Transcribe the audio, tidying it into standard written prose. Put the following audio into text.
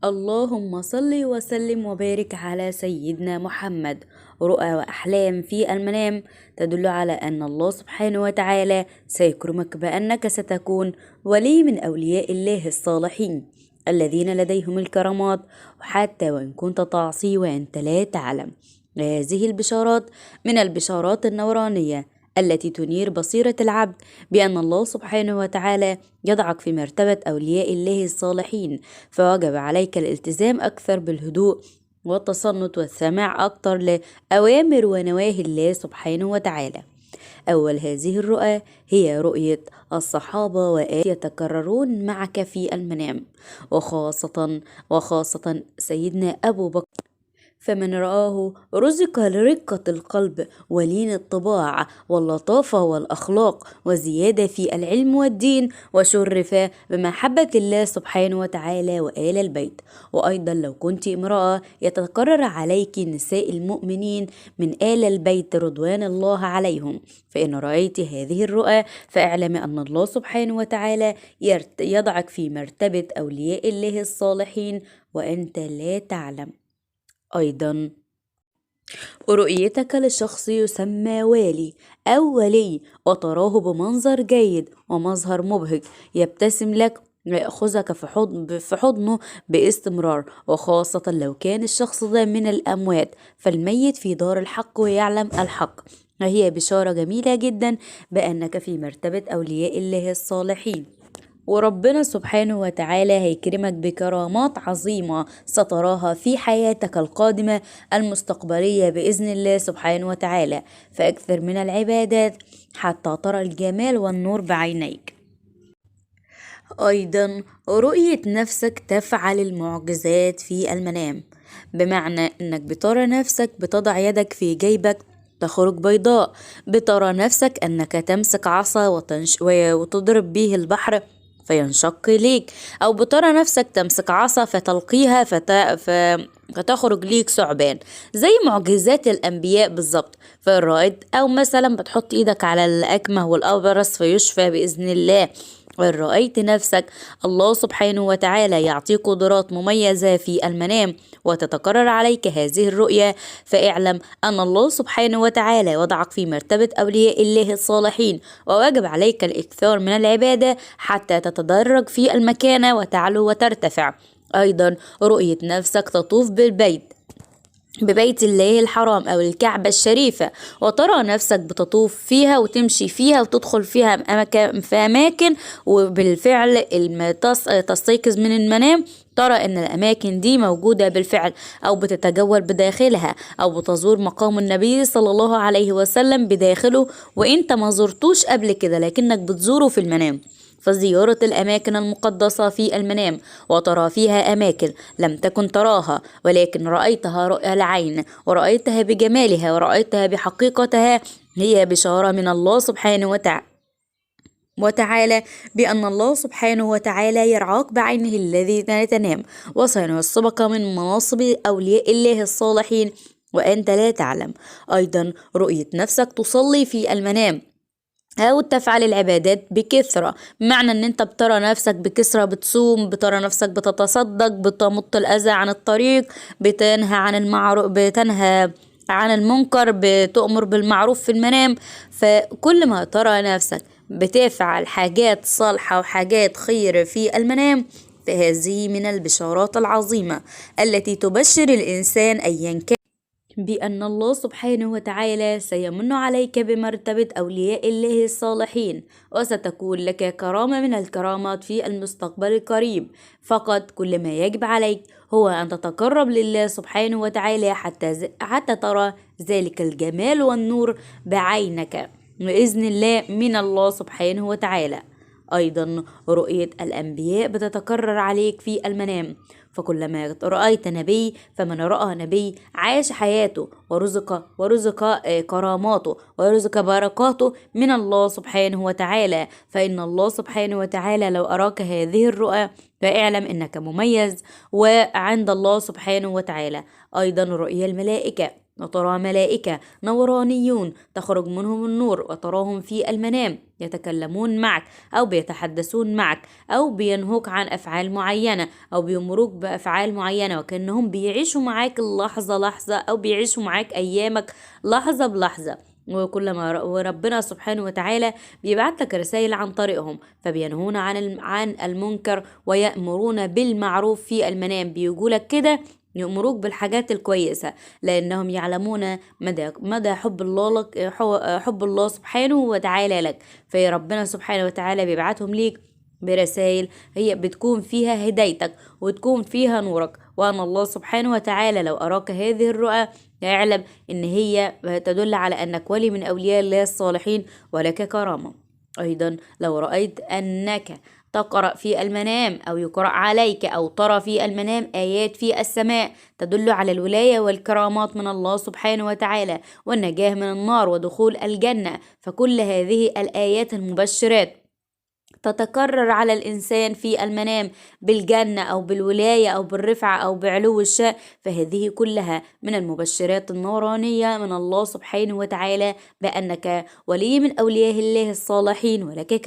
اللهم صل وسلم وبارك على سيدنا محمد. رؤى وأحلام في المنام تدل على أن الله سبحانه وتعالى سيكرمك بأنك ستكون ولي من أولياء الله الصالحين الذين لديهم الكرامات، وحتى وإن كنت تعصي وأنت لا تعلم. هذه البشارات من البشارات النورانية التي تنير بصيرة العبد بأن الله سبحانه وتعالى يضعك في مرتبة أولياء الله الصالحين، فوجب عليك الالتزام أكثر بالهدوء والتصنت والسماع أكثر لأوامر ونواهي الله سبحانه وتعالى. أول هذه الرؤى هي رؤية الصحابة وآيات يتكررون معك في المنام، وخاصة سيدنا أبو بكر، فمن رآه رزق رقة القلب ولين الطباع واللطافة والأخلاق وزيادة في العلم والدين، وشرف بمحبة الله سبحانه وتعالى وآل البيت. وأيضا لو كنت امرأة يتكرر عليك نساء المؤمنين من آل البيت رضوان الله عليهم، فإن رأيت هذه الرؤى فاعلم أن الله سبحانه وتعالى يضعك في مرتبة أولياء الله الصالحين وأنت لا تعلم. أيضا رؤيتك لشخص يسمى والي أو ولي وتراه بمنظر جيد ومظهر مبهج يبتسم لك ويأخذك في حضنه باستمرار، وخاصة لو كان الشخص ده من الأموات، فالميت في دار الحق ويعلم الحق. هي بشارة جميلة جدا بأنك في مرتبة أولياء الله الصالحين، وربنا سبحانه وتعالى هيكرمك بكرامات عظيمة ستراها في حياتك القادمة المستقبلية بإذن الله سبحانه وتعالى، فأكثر من العبادات حتى ترى الجمال والنور بعينيك. أيضا رؤية نفسك تفعل المعجزات في المنام، بمعنى أنك بترى نفسك بتضع يدك في جيبك تخرج بيضاء، بترى نفسك أنك تمسك عصا وتضرب به البحر فينشق ليك، أو بترى نفسك تمسك عصا فتلقيها فتخرج ليك ثعبان، زي معجزات الأنبياء بالظبط. فالرائد أو مثلا بتحط إيدك على الأكمه والأبرص فيشفى بإذن الله. وإن رأيت نفسك الله سبحانه وتعالى يعطيك قدرات مميزة في المنام وتتكرر عليك هذه الرؤية، فاعلم أن الله سبحانه وتعالى وضعك في مرتبة أولياء الله الصالحين، وواجب عليك الإكثار من العبادة حتى تتدرج في المكانة وتعلو وترتفع. أيضا رؤية نفسك تطوف ببيت الله الحرام أو الكعبة الشريفة، وترى نفسك بتطوف فيها وتمشي فيها وتدخل فيها في أماكن، وبالفعل تستيقظ من المنام ترى أن الأماكن دي موجودة بالفعل، أو بتتجول بداخلها، أو بتزور مقام النبي صلى الله عليه وسلم بداخله وإنت ما زرتوش قبل كده لكنك بتزوره في المنام. فزيارة الأماكن المقدسة في المنام وترى فيها أماكن لم تكن تراها ولكن رأيتها رؤيا العين ورأيتها بجمالها ورأيتها بحقيقتها، هي بشارة من الله سبحانه وتعالى بأن الله سبحانه وتعالى يرعاك بعينه الذي لا تنام، وسينصبك من مناصب أولياء الله الصالحين وأنت لا تعلم. أيضا رؤية نفسك تصلي في المنام أو تفعل العبادات بكثرة، معنى ان انت بترى نفسك بكثرة بتصوم، بترى نفسك بتتصدق، بتمط الأذى عن الطريق، بتنهى عن المنكر، بتؤمر بالمعروف في المنام. فكل ما ترى نفسك بتفعل حاجات صالحة وحاجات خير في المنام فهذه من البشارات العظيمة التي تبشر الإنسان أيا كان بأن الله سبحانه وتعالى سيمن عليك بمرتبة أولياء الله الصالحين، وستكون لك كرامة من الكرامات في المستقبل القريب. فقط كل ما يجب عليك هو أن تتقرب لله سبحانه وتعالى حتى ترى ذلك الجمال والنور بعينك بإذن الله من الله سبحانه وتعالى. أيضا رؤية الأنبياء بتتكرر عليك في المنام، فكلما رأيت نبي فمن رأى نبي عاش حياته ورزق كراماته ورزق بركاته من الله سبحانه وتعالى. فإن الله سبحانه وتعالى لو أراك هذه الرؤى فاعلم إنك مميز وعند الله سبحانه وتعالى. أيضا رؤيا الملائكة وترى ملائكة نورانيون تخرج منهم النور، وتراهم في المنام يتكلمون معك أو بيتحدثون معك أو بينهوك عن أفعال معينة أو بيمروك بأفعال معينة، وكأنهم بيعيشوا معاك اللحظة لحظة أو بيعيشوا معاك أيامك لحظة بلحظة. وربنا سبحانه وتعالى بيبعت لك رسائل عن طريقهم، فبينهون عن المنكر ويأمرون بالمعروف في المنام. بيقولك كده يأمروك بالحاجات الكويسة، لأنهم يعلمون مدى حب الله لك، حب الله سبحانه وتعالى لك. فربنا سبحانه وتعالى بيبعتهم ليك برسائل هي بتكون فيها هدايتك وتكون فيها نورك. وأن الله سبحانه وتعالى لو أراك هذه الرؤى اعلم إن هي تدل على أنك ولي من أولياء الله الصالحين ولك كرامة. أيضا لو رأيت أنك تقرأ في المنام أو يقرأ عليك أو ترى في المنام آيات في السماء تدل على الولاية والكرامات من الله سبحانه وتعالى والنجاة من النار ودخول الجنة، فكل هذه الآيات المبشرات تتكرر على الإنسان في المنام بالجنة أو بالولاية أو بالرفعة أو بعلو الشأن، فهذه كلها من المبشرات النورانية من الله سبحانه وتعالى بأنك ولي من أولياء الله الصالحين ولك